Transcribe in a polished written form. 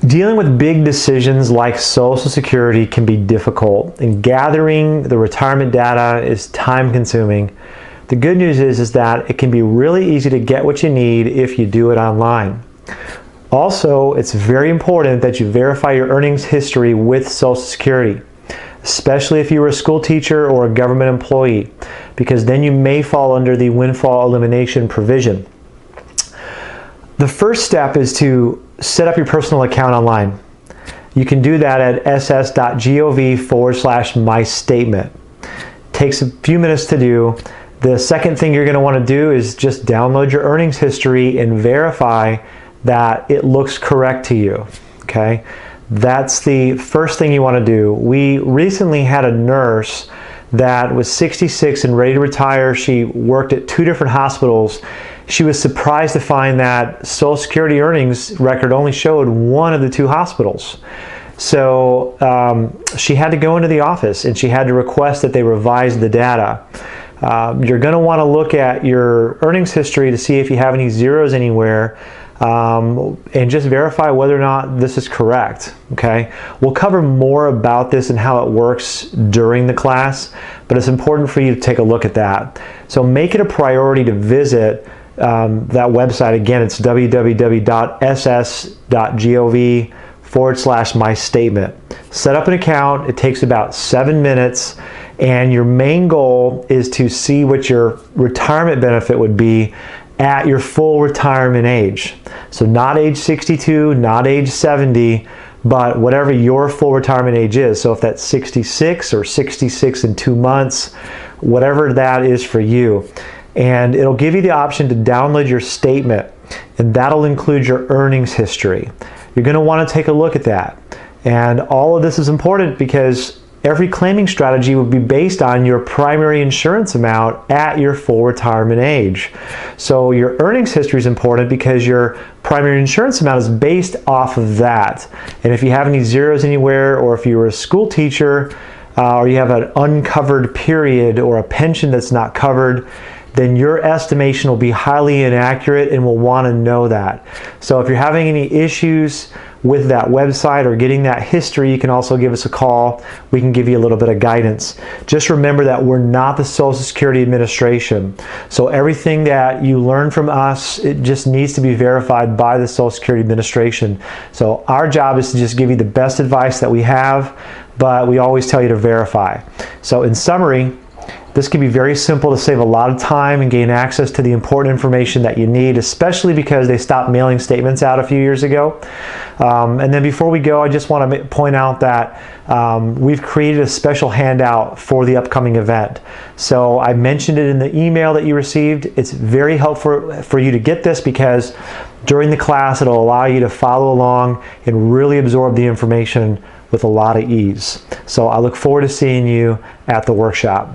Dealing with big decisions like Social Security can be difficult, and gathering the retirement data is time-consuming. The good news is that it can be really easy to get what you need if you do it online. Also, it's very important that you verify your earnings history with Social Security, especially if you were a school teacher or a government employee, because then you may fall under the windfall elimination provision. The first step is to set up your personal account online. You can do that at ss.gov/mystatement. Takes a few minutes to do. The second thing you're going to want to do is just download your earnings history and verify that it looks correct to you. Okay? That's the first thing you want to do. We recently had a nurse that was 66 and ready to retire. She worked at 2 different hospitals. She was surprised to find that Social Security earnings record only showed one of the 2 hospitals. So she had to go into the office and she had to request that they revise the data. You're going to want to look at your earnings history to see if you have any zeros anywhere, and just verify whether or not this is correct. Okay, we'll cover more about this and how it works during the class, but it's important for you to take a look at that. So make it a priority to visit that website. Again, it's www.ss.gov/mystatement. Set up an account. It takes about 7 minutes, and your main goal is to see what your retirement benefit would be at your full retirement age. So not age 62, not age 70, but whatever your full retirement age is. So if that's 66 or 66 and 2 months, whatever that is for you. And it'll give you the option to download your statement, and that'll include your earnings history. You're going to want to take a look at that. And all of this is important because every claiming strategy would be based on your primary insurance amount at your full retirement age. So your earnings history is important because your primary insurance amount is based off of that. And if you have any zeros anywhere, or if you were a school teacher, or you have an uncovered period or a pension that's not covered, then your estimation will be highly inaccurate, and we'll want to know that. So if you're having any issues with that website or getting that history, you can also give us a call. We can give you a little bit of guidance. Just remember that we're not the Social Security Administration. So everything that you learn from us, it just needs to be verified by the Social Security Administration. So our job is to just give you the best advice that we have, but we always tell you to verify. So in summary, this can be very simple to save a lot of time and gain access to the important information that you need, especially because they stopped mailing statements out a few years ago. And then before we go, I just want to point out that we've created a special handout for the upcoming event. So I mentioned it in the email that you received. It's very helpful for you to get this because during the class, it'll allow you to follow along and really absorb the information with a lot of ease. So I look forward to seeing you at the workshop.